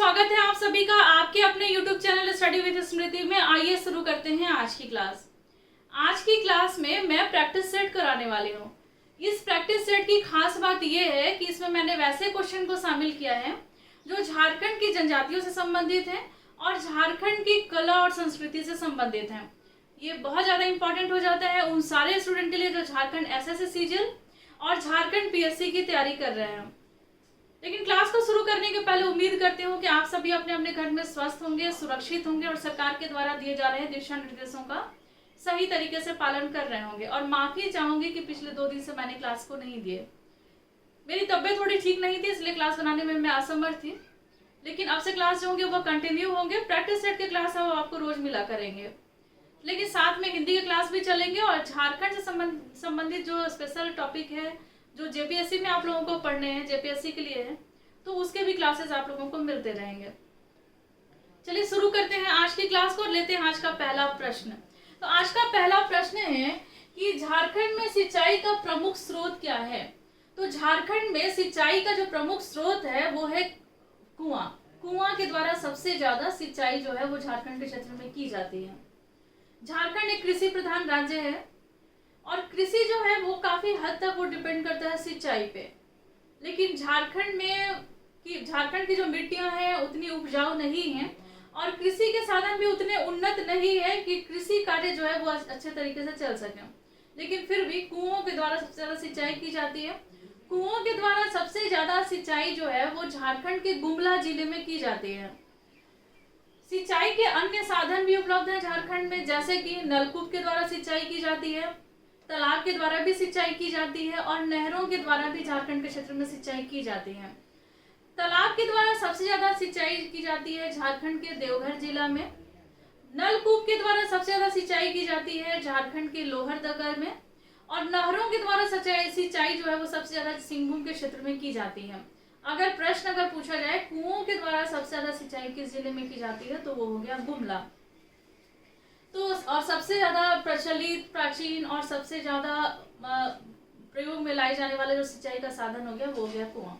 स्वागत है आप सभी का आपके अपने YouTube चैनल स्टडी विद स्मृति में। आइए शुरू करते हैं आज की क्लास। आज की क्लास में मैं प्रैक्टिस सेट कराने वाली हूँ। इस प्रैक्टिस सेट की खास बात यह है कि इसमें मैंने वैसे क्वेश्चन को शामिल किया है जो झारखंड की जनजातियों से संबंधित हैं और झारखंड की कला और संस्कृति से संबंधित हैं। ये बहुत ज़्यादा इंपॉर्टेंट हो जाता है उन सारे स्टूडेंट के लिए जो झारखंड एसएससी सीजीएल और झारखंड पीएससी की तैयारी कर रहे हैं। लेकिन क्लास को शुरू करने के पहले उम्मीद करती हूँ कि आप सभी अपने अपने घर में स्वस्थ होंगे, सुरक्षित होंगे और सरकार के द्वारा दिए जा रहे दिशा निर्देशों का सही तरीके से पालन कर रहे होंगे। और माफी चाहूंगी कि पिछले 2 दिन से मैंने क्लास को नहीं दिए। मेरी तबीयत थोड़ी ठीक नहीं थी, इसलिए क्लास बनाने में मैं असमर्थ थी। लेकिन अब से क्लास जो होंगे वो कंटिन्यू होंगे। प्रैक्टिस सेट के क्लास है वो आपको रोज मिला करेंगे, लेकिन साथ में हिंदी के क्लास भी चलेंगे और झारखंड से संबंधित जो स्पेशल टॉपिक है जो जेपीएससी में आप लोगों को पढ़ने हैं, जेपीएससी के लिए है, तो उसके भी क्लासेस आप लोगों को मिलते रहेंगे। चलिए शुरू करते हैं आज की क्लास को और लेते हैं आज का पहला प्रश्न। तो आज का पहला प्रश्न है कि झारखंड में सिंचाई का प्रमुख स्रोत क्या है। तो झारखंड में सिंचाई का जो प्रमुख स्रोत है वो है कुआं। कुआं के द्वारा सबसे ज्यादा सिंचाई जो है वो झारखंड के क्षेत्र में की जाती है। झारखंड एक कृषि प्रधान राज्य है और कृषि जो है वो काफी हद तक वो डिपेंड करता है सिंचाई पे। लेकिन झारखंड की जो मिट्टियां हैं उतनी उपजाऊ नहीं है और कृषि के साधन भी उतने उन्नत नहीं है कि कृषि कार्य जो है वो अच्छे तरीके से चल सके। लेकिन फिर भी कुओं के द्वारा सबसे ज्यादा सिंचाई की जाती है। कुओं के द्वारा सबसे ज्यादा सिंचाई जो है वो झारखंड के गुमला जिले में की जाती है। सिंचाई के अन्य साधन भी उपलब्ध है झारखंड में, जैसे कि नलकूप के द्वारा सिंचाई की जाती है, तालाब के द्वारा भी सिंचाई की जाती है और नहरों के द्वारा भी झारखंड के क्षेत्र में सिंचाई की जाती है। तालाब के द्वारा सबसे ज्यादा सिंचाई की जाती है झारखंड के देवघर जिला में। नलकूप के द्वारा सबसे ज्यादा सिंचाई की जाती है झारखंड के लोहरदगा में और नहरों के द्वारा सिंचाई जो है वो सबसे ज्यादा सिंहभूम के क्षेत्र में की जाती है। अगर प्रश्न पूछा जाए कुओं के द्वारा सबसे ज्यादा सिंचाई किस जिले में की जाती है तो वो हो गया गुमला। तो और सबसे ज्यादा प्रचलित, प्राचीन और सबसे ज्यादा प्रयोग में लाए जाने वाला जो सिंचाई का साधन हो गया वो हो गया कुआं।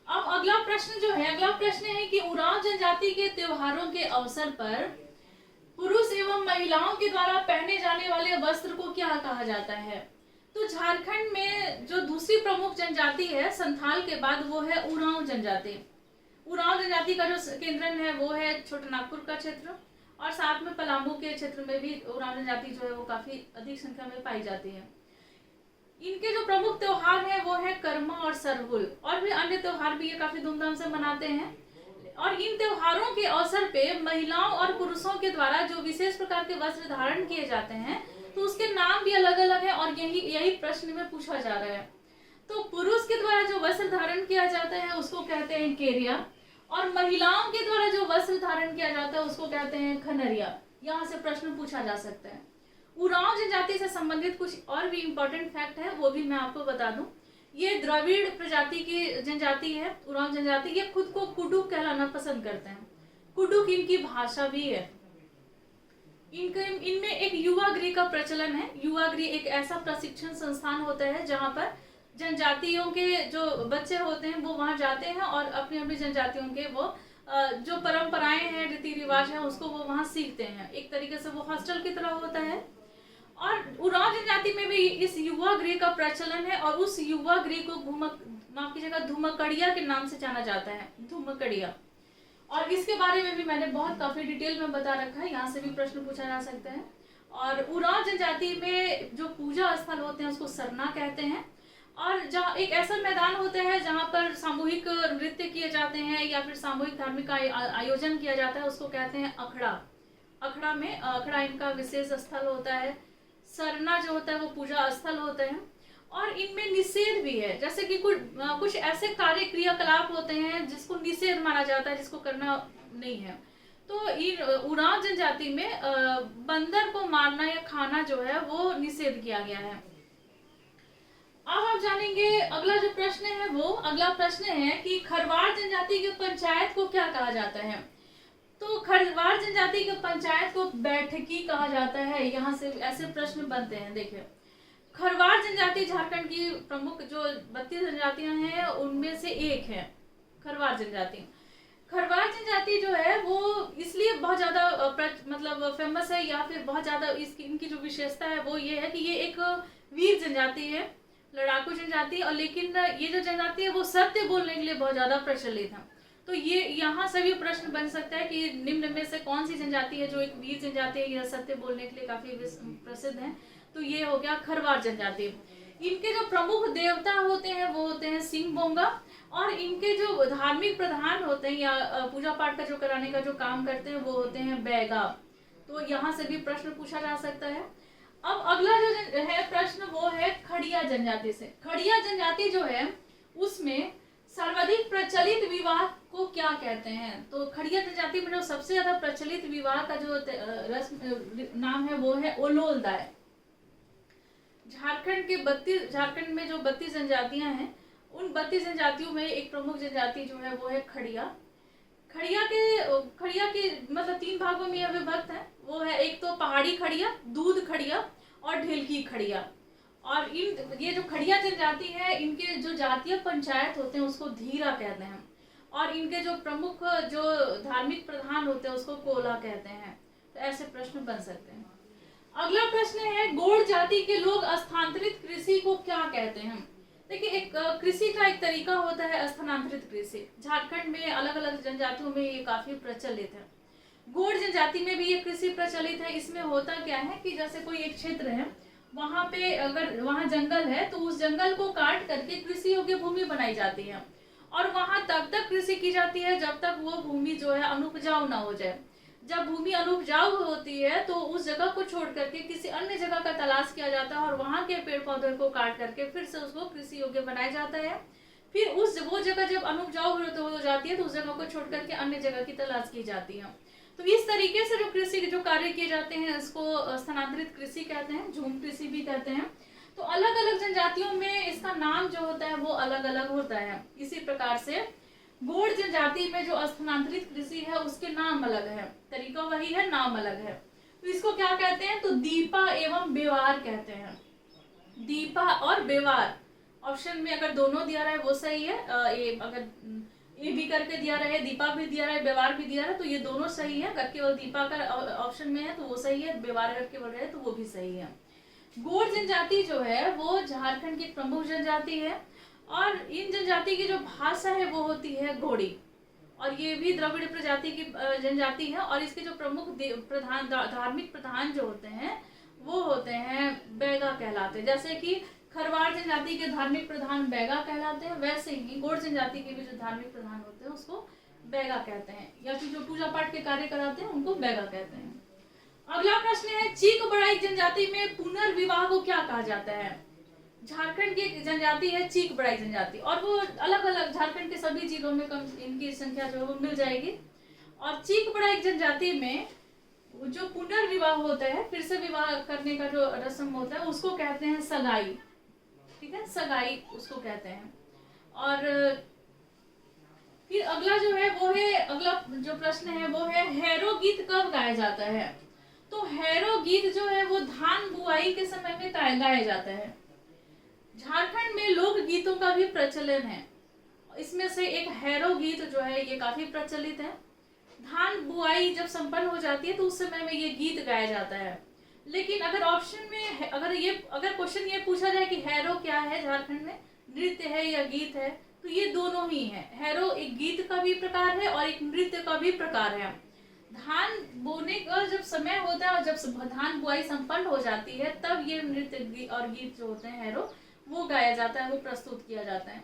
अब अगला प्रश्न है कि उरांव जनजाति के त्योहारों के अवसर पर पुरुष एवं महिलाओं के द्वारा पहने जाने वाले वस्त्र को क्या कहा जाता है। तो झारखंड में जो दूसरी प्रमुख जनजाति है संथाल के बाद वो है उरांव जनजाति। उरांव जनजाति का जो केंद्रन है वो है छोटानागपुर का क्षेत्र और साथ में पलामू के क्षेत्र में भी उरांव जनजाति जो है वो काफी अधिक संख्या में पाई जाती है। इनके जो प्रमुख त्योहार है वो है कर्मा और सरहुल और भी अन्य त्योहार भी ये काफी धूमधाम से मनाते हैं। और इन त्योहारों के अवसर पे महिलाओं और पुरुषों के द्वारा जो विशेष प्रकार के वस्त्र धारण किए जाते हैं तो उसके नाम भी अलग अलग है और यही प्रश्न में पूछा जा रहा है। तो पुरुष के द्वारा जो वस्त्र धारण किया जाता है उसको कहते हैं केरिया और महिलाओं के द्वारा जो वस्त्र धारण किया जाता है उसको कहते हैं खनरिया। यहाँ से प्रश्न पूछा जा सकता है। उरांव जनजाति से संबंधित कुछ और भी इम्पोर्टेंट फैक्ट है वो भी मैं आपको बता दूं। ये द्रविड़ प्रजाति की जनजाति है उरांव जनजाति। ये खुद को कुडुक कहलाना पसंद करते हैं। कुडुक इनकी भाषा भी है। इनमें एक युवा गृह का प्रचलन है। युवा गृह एक ऐसा प्रशिक्षण संस्थान होता है जहाँ पर जनजातियों के जो बच्चे होते हैं वो वहां जाते हैं और अपनी अपनी जनजातियों के वो जो परंपराएं हैं, रीति रिवाज है उसको वो वहां सीखते हैं। एक तरीके से वो हॉस्टल की तरह होता है। और उरांव जनजाति में भी इस युवा गृह का प्रचलन है और उस युवा गृह को धुमकड़िया के नाम से जाना जाता है। धुमकड़िया। और इसके बारे में भी मैंने बहुत काफी डिटेल में बता रखा है, यहाँ से भी प्रश्न पूछा जा सकता है। और उरांव जनजाति में जो पूजा स्थल होते हैं उसको सरना कहते हैं और जहाँ एक ऐसा मैदान होता है जहाँ पर सामूहिक नृत्य किए जाते हैं या फिर सामूहिक धार्मिक आयोजन किया जाता है उसको कहते हैं अखड़ा। अखड़ा इनका विशेष स्थल होता है। सरना जो होता है वो पूजा स्थल होते हैं और इनमें निषेध भी है, जैसे कि कुछ ऐसे कार्य क्रियाकलाप होते हैं जिसको निषेध माना जाता है, जिसको करना नहीं है। तो उरांव जनजाति में बंदर को मारना या खाना जो है वो निषेध किया गया है। अब आप जानेंगे अगला प्रश्न है कि खरवार जनजाति की पंचायत को क्या कहा जाता है। तो खरवार जनजाति की पंचायत को बैठकी कहा जाता है। यहाँ से ऐसे प्रश्न बनते हैं। देखिए, खरवार जनजाति झारखंड की प्रमुख जो 32 जनजातियां हैं उनमें से एक है खरवार जनजाति। खरवार जनजाति जो है वो इसलिए बहुत ज्यादा मतलब फेमस है, या फिर बहुत ज्यादा इसकी इनकी जो विशेषता है वो ये है कि ये एक वीर जनजाति है, लड़ाकू जनजाति, और लेकिन ये जो जनजाति है वो सत्य बोलने के लिए बहुत ज्यादा प्रचलित है। तो ये यहाँ से भी प्रश्न बन सकता है कि निम्न में से कौन सी जनजाति है जो एक वीर जनजाति है या सत्य बोलने के लिए काफी प्रसिद्ध है। तो ये हो गया खरवार जनजाति। इनके जो प्रमुख देवता होते हैं वो होते हैं सिंह बोंगा, और इनके जो धार्मिक प्रधान होते हैं या पूजा पाठ का जो कराने का जो काम करते हैं वो होते हैं बैगा। तो यहाँ से भी प्रश्न पूछा जा सकता है। अब अगला जो है प्रश्न वो है खड़िया जनजाति से। खड़िया जनजाति जो है उसमें सर्वाधिक प्रचलित विवाह को क्या कहते हैं? तो खड़िया जनजाति में जो सबसे ज्यादा प्रचलित विवाह का जो रस्म नाम है वो है ओलोलदाय। झारखंड में जो 32 जनजातियां हैं उन 32 जनजातियों में एक प्रमुख जनजाति जो है वो है खड़िया। खड़िया के मतलब 3 भागों में यह विभक्त है। वो है एक तो पहाड़ी खड़िया, दूध खड़िया और ढिलकी खड़िया। और ये जो खड़िया जनजाति है इनके जो जातीय पंचायत होते हैं उसको धीरा कहते हैं, और इनके जो प्रमुख जो धार्मिक प्रधान होते हैं उसको कोला कहते हैं। तो ऐसे प्रश्न बन सकते हैं। अगला प्रश्न है गोंड जाति के लोग स्थानांतरित कृषि को क्या कहते हैं? देखिए, एक कृषि का एक तरीका होता है स्थानांतरित कृषि। झारखंड में अलग अलग जनजातियों में ये काफी प्रचलित है। गोंड जनजाति में भी ये कृषि प्रचलित है। इसमें होता क्या है कि जैसे कोई एक क्षेत्र है, वहां पे अगर वहां जंगल है तो उस जंगल को काट करके कृषि योग्य भूमि बनाई जाती है, और वहां तब तक कृषि की जाती है जब तक वो भूमि जो है अनुपजाऊ ना हो जाए। जब भूमि अनुपजाऊ होती है तो उस जगह को छोड़ करके किसी अन्य जगह का तलाश किया जाता है और वहां के पेड़ पौधों को काट करके फिर से उसको कृषि योग्य बनाया जाता है। फिर वो जगह जब अनुपजाऊ हो जाती है तो उस जगह को छोड़ करके अन्य जगह की तलाश की जाती है। तो इस तरीके से जो कृषि के जो कार्य किए जाते हैं इसको स्थानांतरित कृषि कहते हैं, झूम कृषि भी कहते हैं। तो अलग अलग जनजातियों में इसका नाम जो होता है वो अलग अलग होता है। इसी प्रकार से गोंड जनजाति में जो स्थानांतरित कृषि है उसके नाम अलग है, तरीका वही है, नाम अलग है। तो इसको क्या कहते हैं? तो दीपा एवं बेवार कहते हैं। दीपा और बेवार, ऑप्शन में अगर दोनों दिया रहे वो सही है। अगर ए भी करके दिया रहे, दीपा भी दिया रहे, बेवार भी दिया रहे, तो ये दोनों सही है। अगर केवल दीपा का ऑप्शन में है तो वो सही है, बेवार अगर केवल रहे तो वो भी सही है। गोंड जनजाति जो है वो झारखंड की प्रमुख जनजाति है, और इन जनजाति की जो भाषा है वो होती है गोंडी, और ये भी द्रविड़ प्रजाति की जनजाति है। और इसके जो प्रमुख प्रधान धार्मिक प्रधान जो होते हैं वो होते हैं बैगा कहलाते हैं। जैसे कि खरवार जनजाति के धार्मिक प्रधान बैगा कहलाते हैं, वैसे ही गोंड जनजाति के भी जो धार्मिक प्रधान होते हैं उसको बैगा कहते हैं, या फिर जो पूजा पाठ के कार्य कराते हैं उनको बैगा कहते हैं। अगला प्रश्न है चीक बड़ाई जनजाति में पुनर्विवाह को क्या कहा जाता है? झारखंड की जनजाति है चीक बड़ाई जनजाति, और वो अलग अलग झारखंड के सभी जिलों में कम इनकी संख्या जो है वो मिल जाएगी। और चीक बड़ाई जनजाति में जो पुनर्विवाह होता है, फिर से विवाह करने का जो रस्म होता है उसको कहते हैं सगाई। ठीक है, सगाई उसको कहते हैं। और फिर अगला जो है वो है, अगला जो प्रश्न है वो है हैरो गीत कब गाया जाता है? तो हैरो गीत जो है वो धान बुआई के समय में गाया जाता है। झारखंड में लोक गीतों का भी प्रचलन है, इसमें से एक हैरो गीत जो है ये काफी प्रचलित है। धान बुआई जब संपन्न हो जाती है तो उस समय में ये गीत गाया जाता है। लेकिन अगर ऑप्शन में अगर क्वेश्चन ये पूछा जाए कि हैरो क्या है, झारखंड में नृत्य है या गीत है, तो ये दोनों ही है। हैरो एक गीत का भी प्रकार है और एक नृत्य का भी प्रकार है। धान बोने का जब समय होता है और जब धान बुआई संपन्न हो जाती है तब ये नृत्य और गीत जो होते हैं हैरो वो गाया जाता है, वो प्रस्तुत किया जाता है।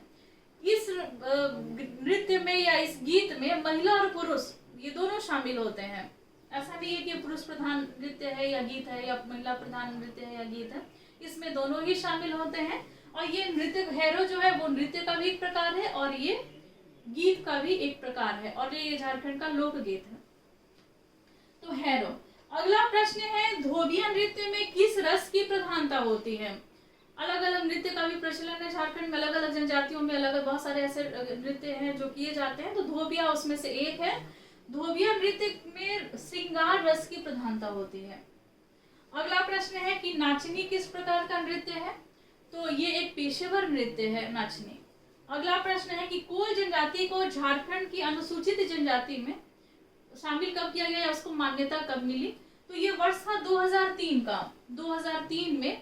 इस नृत्य में या इस गीत में महिला और पुरुष ये दोनों शामिल होते हैं। ऐसा नहीं है कि पुरुष प्रधान नृत्य है या गीत है या महिला प्रधान नृत्य है या गीत है, इसमें दोनों ही शामिल होते हैं। और ये नृत्य हैरो जो है वो नृत्य का भी एक प्रकार है और ये गीत का भी एक प्रकार है, और ये झारखंड का लोक गीत है। तो हैरो। अगला प्रश्न है धोबिया नृत्य में किस रस की प्रधानता होती है? अलग अलग नृत्य का भी प्रचलन है झारखंड में, अलग अलग जनजातियों में अलग बहुत सारे ऐसे नृत्य हैं जो किए जाते हैं। तो धोबिया उसमें से एक है। धोबिया नृत्य में श्रृंगार रस की प्रधानता होती है। अगला प्रश्न है कि नाचनी किस प्रकार का नृत्य है? तो ये एक पेशेवर नृत्य है नाचनी। अगला प्रश्न है कि कोल जनजाति को झारखंड की अनुसूचित जनजाति में शामिल कब किया गया या उसको मान्यता कब मिली? तो ये वर्ष था 2003 का। 2003 में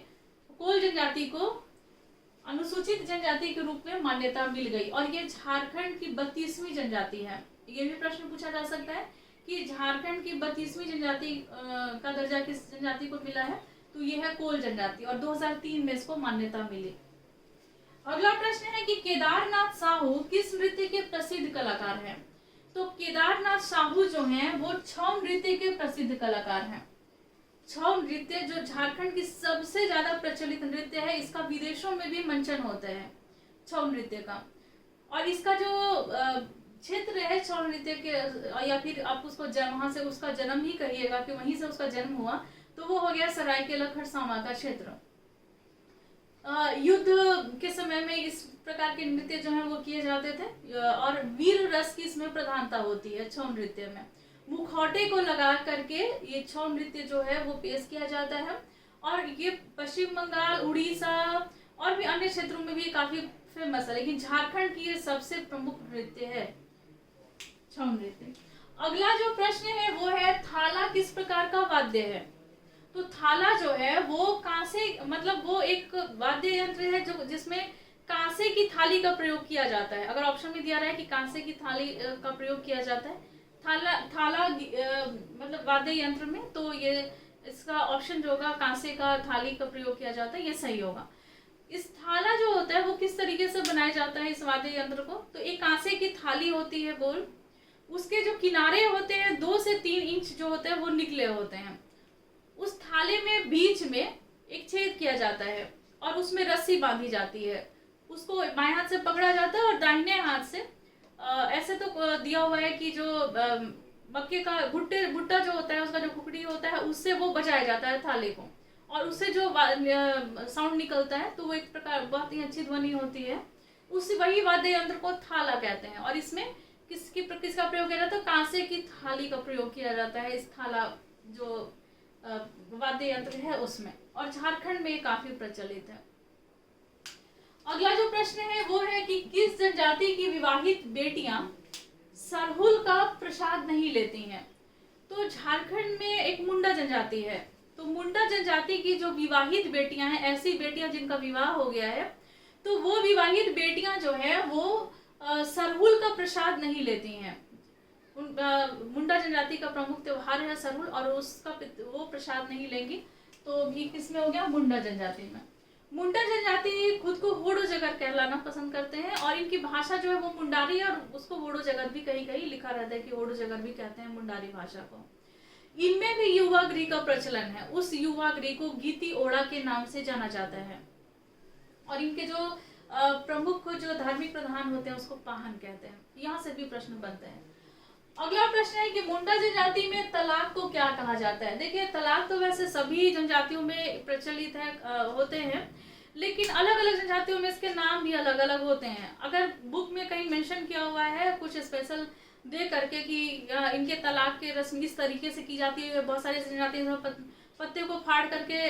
कोल जनजाति को अनुसूचित जनजाति के रूप में मान्यता मिल गई और ये झारखंड की 32वीं जनजाति है। ये भी प्रश्न पूछा जा सकता है कि झारखंड की 32वीं जनजाति का दर्जा किस जनजाति को मिला है? तो ये है कोल जनजाति और 2003 में इसको मान्यता मिली। अगला प्रश्न है कि केदारनाथ साहू किस नृत्य के प्रसिद्ध कलाकार हैं? तो केदारनाथ साहू जो हैं वो छऊ नृत्य के प्रसिद्ध कलाकार हैं। छऊ नृत्य जो झारखंड की सबसे ज्यादा प्रचलित नृत्य है, इसका विदेशों में भी मंचन होता है छऊ नृत्य का। और इसका जो क्षेत्र है छऊ नृत्य के, या फिर आप उसको वहां से उसका जन्म ही कहिएगा कि वहीं से उसका जन्म हुआ, तो वो हो गया सरायकेला खरसावां का क्षेत्र। युद्ध के समय में इस प्रकार के नृत्य जो है वो किए जाते थे और वीर रस की इसमें प्रधानता होती है छऊ नृत्य में। मुखौटे को लगा करके ये छऊ नृत्य जो है वो पेश किया जाता है और ये पश्चिम बंगाल, उड़ीसा और भी अन्य क्षेत्रों में भी काफी फेमस है, लेकिन झारखंड की ये सबसे प्रमुख नृत्य है छऊ नृत्य। अगला जो प्रश्न है वो है थाला किस प्रकार का वाद्य है? तो थाला जो है वो कांसे, मतलब वो एक वाद्य यंत्र है जो जिसमें कांसे की थाली का प्रयोग किया जाता है। अगर ऑप्शन में दिया रहा है कि कांसे की थाली का प्रयोग किया जाता है थाला मतलब वाद्य यंत्र में, तो ये इसका ऑप्शन जो होगा कांसे का थाली का प्रयोग किया जाता है, ये सही होगा। इस थाला जो होता है वो किस तरीके से बनाया जाता है इस वाद्य यंत्र को? तो एक कांसे की थाली होती है गोल, उसके जो किनारे होते हैं 2 से 3 इंच जो होते हैं वो निकले होते हैं। उस थाले में बीच में एक छेद किया जाता है और उसमें रस्सी बांधी जाती है। उसको बाएं हाथ से पकड़ा जाता है और दाहिने हाथ से ऐसे तो दिया हुआ है कि जो मक्के का भुट्टा जो होता है उसका जो खुकड़ी होता है उससे वो बजाया जाता है थाले को, और उससे जो साउंड निकलता है तो वो एक प्रकार बहुत ही अच्छी ध्वनि होती है। उस वही वाद्य यंत्र को थाला कहते हैं और इसमें किसका प्रयोग किया जाता है? कांसे की थाली का प्रयोग किया जाता है इस थाला जो वाद्य यंत्र है उसमें, और झारखंड में ये काफी प्रचलित है। अगला जो प्रश्न है वो है कि किस जनजाति की विवाहित बेटियां सरहुल का प्रसाद नहीं लेती हैं? तो झारखंड में एक मुंडा जनजाति है, तो मुंडा जनजाति की जो विवाहित बेटियां हैं, ऐसी बेटियां जिनका विवाह हो गया है, तो वो विवाहित बेटियां जो है वो सरहुल का प्रसाद नहीं लेती हैं। मुंडा जनजाति का प्रमुख त्योहार है सरहुल और उसका वो प्रसाद नहीं लेंगी, तो भी किसमें हो गया? मुंडा जनजाति में। मुंडा जनजाति खुद को होड़ो जगर कहलाना पसंद करते हैं और इनकी भाषा जो है वो मुंडारी है और उसको होड़ो जगर भी कहीं कहीं लिखा रहता है कि होड़ो जगर भी कहते हैं मुंडारी भाषा को। इनमें भी युवागृह का प्रचलन है, उस युवागृह को गीती ओड़ा के नाम से जाना जाता है और इनके जो प्रमुख जो धार्मिक प्रधान होते हैं उसको पाहन कहते हैं। यहाँ से भी प्रश्न बनते हैं। अगला प्रश्न है कि मुंडा जनजाति में तलाक को क्या कहा जाता है? देखिए, तलाक तो वैसे सभी जनजातियों में प्रचलित है होते हैं, लेकिन अलग अलग जनजातियों में इसके नाम भी अलग अलग होते हैं। अगर बुक में कहीं मेंशन किया हुआ है कुछ स्पेशल दे करके कि इनके तलाक के रस्म इस तरीके से की जाती है, बहुत सारी जनजातियों में पत्ते को फाड़ करके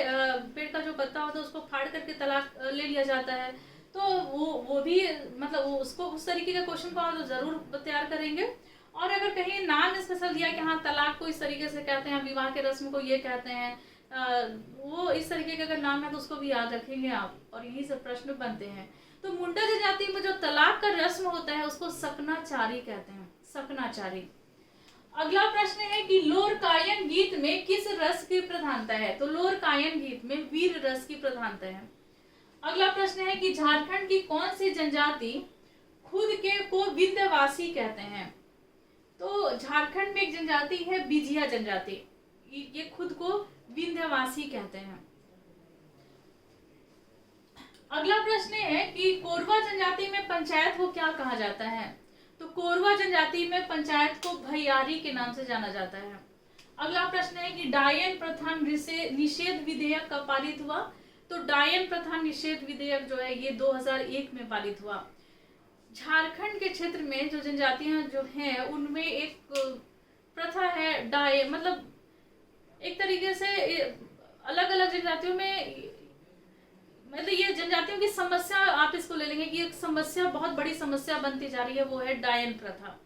पेड़ का जो पत्ता होता है उसको फाड़ करके तलाक ले लिया जाता है, तो वो भी मतलब उसको उस तरीके के क्वेश्चन को तो जरूर तैयार करेंगे। और अगर कहीं नाम स्पेशल दिया कि हाँ तलाक को इस तरीके से कहते हैं, विवाह के रस्म को ये कहते हैं, वो इस तरीके का अगर नाम है तो उसको भी याद रखेंगे आप, और यही सब प्रश्न बनते हैं। तो मुंडा जनजाति में जो तलाक का रस्म होता है उसको सकनाचारी कहते हैं, सकनाचारी। अगला प्रश्न है कि लोरकायन गीत में किस रस की प्रधानता है? तो लोरकायन गीत में वीर रस की प्रधानता है। अगला प्रश्न है कि झारखंड की कौन सी जनजाति खुद के को विंध्यवासी कहते हैं? तो झारखंड में एक जनजाति है बिजिया जनजाति, ये खुद को विंध्यवासी कहते हैं। अगला प्रश्न है कि कोरवा जनजाति में पंचायत को क्या कहा जाता है? तो कोरवा जनजाति में पंचायत को भैयारी के नाम से जाना जाता है। अगला प्रश्न है कि डायन प्रथा निषेध विधेयक कब पारित हुआ? तो डायन प्रथा निषेध विधेयक जो है ये 2001 में पारित हुआ। झारखंड के क्षेत्र में जो जनजातियां जो हैं उनमें एक प्रथा है मतलब एक तरीके से अलग अलग जनजातियों में मतलब ये जनजातियों की समस्या, आप इसको ले लेंगे कि एक समस्या, बहुत बड़ी समस्या बनती जा रही है, वो है डायन प्रथा।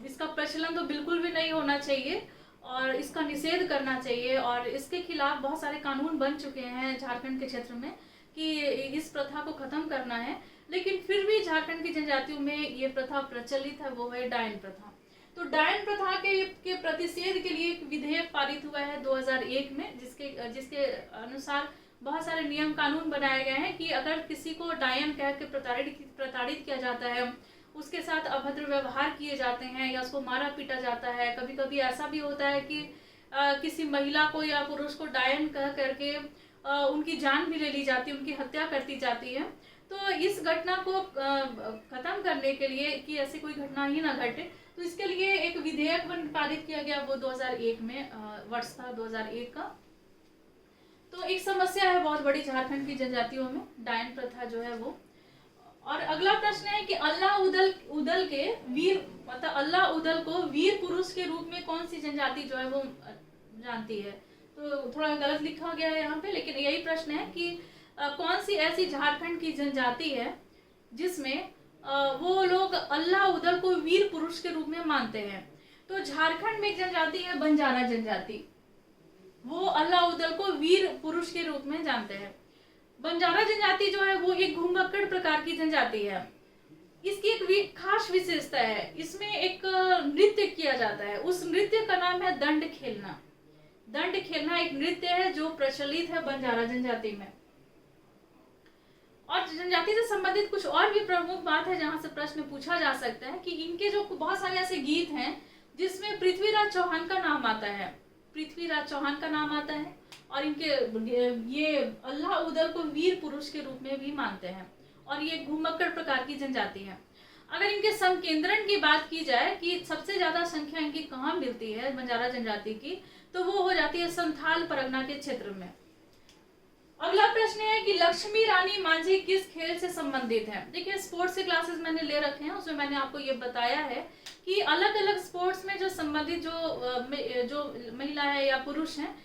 इसका प्रचलन तो बिल्कुल भी नहीं होना चाहिए और इसका निषेध करना चाहिए, और इसके खिलाफ बहुत सारे कानून बन चुके हैं झारखंड के क्षेत्र में कि इस प्रथा को खत्म करना है। लेकिन फिर भी झारखंड की जनजातियों में ये प्रथा प्रचलित है, वो है डायन प्रथा। तो डायन प्रथा के प्रतिषेध के लिए एक विधेयक पारित हुआ है 2001 में, जिसके अनुसार बहुत सारे नियम कानून बनाए गए हैं कि अगर किसी को डायन कह के प्रताड़ित किया जाता है, उसके साथ अभद्र व्यवहार किए जाते हैं या उसको मारा पीटा जाता है। कभी कभी ऐसा भी होता है कि किसी महिला को या पुरुष को डायन कह करके उनकी जान भी ले ली जाती है, उनकी हत्या करती जाती है। तो इस घटना को खत्म करने के लिए कि ऐसी कोई घटना ही ना घटे, तो इसके लिए एक विधेयक पारित किया गया, वो 2001 में वर्ष था 2001 का। तो एक समस्या है बहुत बड़ी झारखंड की जनजातियों में, डायन प्रथा जो है वो। और अगला प्रश्न है कि अल्लाह उदल के वीर, मतलब अल्लाह उदल को वीर पुरुष के रूप में कौन सी जनजाति जो है वो जानती है। तो थोड़ा गलत लिखा गया है यहाँ पे, लेकिन यही प्रश्न है कि कौन सी ऐसी झारखंड की जनजाति है जिसमें वो लोग अल्लाह उदल को वीर पुरुष के रूप में मानते हैं। तो झारखंड में एक जनजाति है बंजारा जनजाति, वो अल्लाह उदल को वीर पुरुष के रूप में जानते हैं। बंजारा जनजाति जो है वो एक घुमक्कड़ प्रकार की जनजाति है। इसकी एक खास विशेषता है, इसमें एक नृत्य किया जाता है, उस नृत्य का नाम है दंड खेलना। दंड खेलना एक नृत्य है जो प्रचलित है बंजारा जनजाति में। और जनजाति से संबंधित कुछ और भी प्रमुख बात है जहां से प्रश्न पूछा जा सकता है कि इनके जो बहुत सारे ऐसे गीत हैं जिसमें पृथ्वीराज चौहान का नाम आता है, पृथ्वीराज चौहान का नाम आता है, और इनके ये अल्लाह उदल को वीर पुरुष के रूप में भी मानते हैं, और ये घुमक्कड़ प्रकार की जनजाति है। अगर इनके संकेंद्रण की बात की जाए कि सबसे ज्यादा संख्या इनकी कहाँ मिलती है बंजारा जनजाति की, तो वो हो जाती है संथाल परगना के क्षेत्र में। अगला प्रश्न है कि लक्ष्मी रानी मांझी किस खेल से संबंधित है। देखिए स्पोर्ट्स के क्लासेस मैंने ले रखे हैं, उसमें मैंने आपको ये बताया है कि अलग अलग स्पोर्ट्स में जो संबंधित जो महिला है या पुरुष हैं,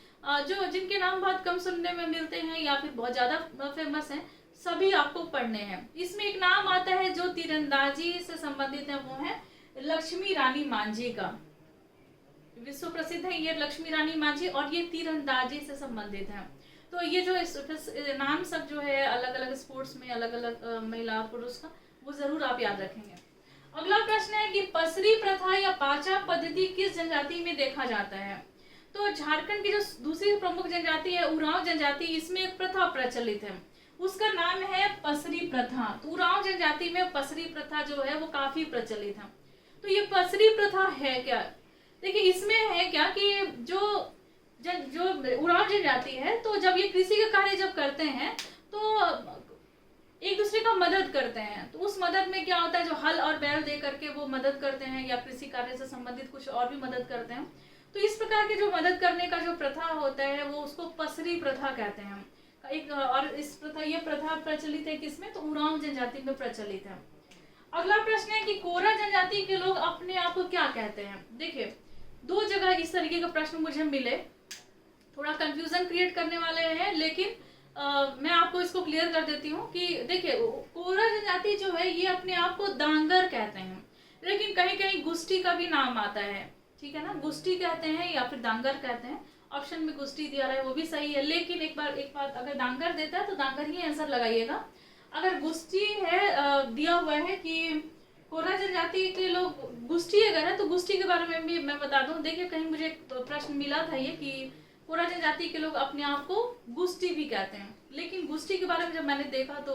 जो जिनके नाम बहुत कम सुनने में मिलते हैं या फिर बहुत ज्यादा फेमस हैं, सभी आपको पढ़ने हैं। इसमें एक नाम आता है जो तीरंदाजी से संबंधित है, वो है लक्ष्मी रानी मांझी का। विश्व प्रसिद्ध है ये लक्ष्मी रानी मांझी, और ये तीरंदाजी से संबंधित है। तो ये जो नाम सब जो है अलग अलग स्पोर्ट्स में अलग अलग महिला पुरुष का, वो जरूर आप याद रखेंगे। अगला प्रश्न है कि पसरी प्रथा या पाचा पद्धति किस जनजाति में देखा जाता है। तो झारखंड की जो दूसरी प्रमुख जनजाति है उरांव जनजाति, इसमें एक प्रथा प्रचलित है, उसका नाम है पसरी प्रथा। तो उरांव जनजाति में पसरी प्रथा जो है वो काफी प्रचलित है। तो ये पसरी प्रथा है क्या, देखिए इसमें है क्या कि जो उरांव जनजाति है, तो जब ये कृषि का कार्य जब करते हैं तो एक दूसरे का मदद करते हैं। तो उस मदद में क्या होता है, जो हल और बैल दे करके वो मदद करते हैं या कृषि कार्य से संबंधित कुछ और भी मदद करते हैं। तो इस प्रकार के जो मदद करने का जो प्रथा होता है वो उसको पसरी प्रथा कहते हैं। एक और ये प्रथा प्रचलित है किसमें, तो उरांव जनजाति में प्रचलित है। अगला प्रश्न है कि कोरा जनजाति के लोग अपने आप को क्या कहते हैं। देखिए दो जगह इस तरीके का प्रश्न मुझे मिले, थोड़ा कंफ्यूजन क्रिएट करने वाले हैं, लेकिन मैं आपको इसको क्लियर कर देती हूँ कि देखिए कोरा जनजाति जो है ये अपने आप को दांगर कहते हैं, लेकिन कहीं कहीं गुस्टी का भी नाम आता है, ठीक है ना, गुस्टी कहते हैं या फिर दांगर कहते हैं। ऑप्शन में गुस्टी दिया रहा है वो भी सही है, लेकिन एक बात अगर दांगर देता है तो दांगर ही आंसर लगाइएगा। अगर गुस्टी है दिया हुआ है कि कोरा जनजाति के लोग गुस्टी अगर है, तो गुस्टी के बारे में भी मैं बता दूं। देखिए कहीं मुझे प्रश्न मिला था ये कि कोरा जनजाति के लोग अपने आप को गुस्टी भी कहते हैं, लेकिन गुस्टी के बारे में जब मैंने देखा तो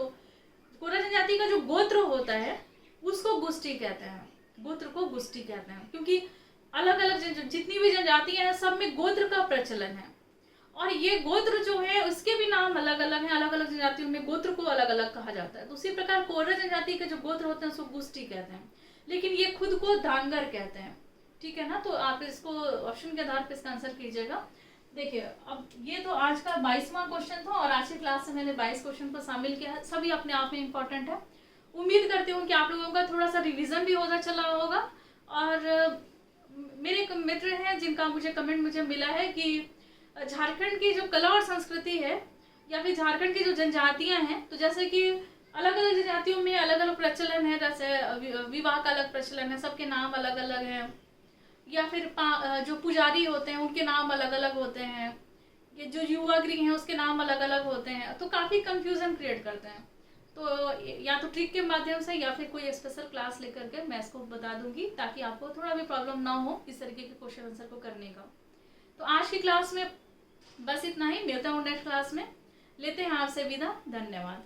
कोरा जनजाति का जो गोत्र होता है उसको गुस्टी कहते हैं, गोत्र को गुस्टी कहते हैं, क्योंकि अलग अलग जितनी भी जनजातियां हैं सब में गोत्र का प्रचलन है, और ये गोत्र जो है उसके भी नाम अलग अलग हैं। अलग अलग जनजातियों में गोत्र को अलग अलग कहा जाता है। तो उसी प्रकार कोरा जनजाति के जो गोत्र होते हैं उसको गुस्टी कहते हैं, लेकिन ये खुद को दांगर कहते हैं, ठीक है ना। तो आप इसको ऑप्शन के आधार पर इसका आंसर कीजिएगा। देखिए अब ये तो आज का 22वां क्वेश्चन था, और आज की क्लास से मैंने 22 क्वेश्चन को शामिल किया है, सभी अपने आप में इम्पोर्टेंट है। उम्मीद करती हूँ कि आप लोगों का थोड़ा सा रिवीजन भी होता चला होगा। और मेरे एक मित्र हैं जिनका मुझे कमेंट मिला है कि झारखंड की जो कला और संस्कृति है या फिर झारखंड की जो जनजातियां हैं, तो जैसे कि अलग अलग जनजातियों में अलग अलग प्रचलन है, जैसे विवाह का अलग प्रचलन है, सबके नाम अलग अलग हैं। या फिर जो पुजारी होते हैं उनके नाम अलग अलग होते हैं, ये जो युवा गृह हैं उसके नाम अलग अलग होते हैं, तो काफ़ी कंफ्यूजन क्रिएट करते हैं। तो या तो ट्रिक के माध्यम से या फिर कोई स्पेशल क्लास लेकर के मैं इसको बता दूंगी, ताकि आपको थोड़ा भी प्रॉब्लम ना हो इस तरीके के क्वेश्चन आंसर को करने का। तो आज की क्लास में बस इतना ही, मिलता हूँ नेक्स्ट क्लास में, लेते हैं आपसे विदा, धन्यवाद।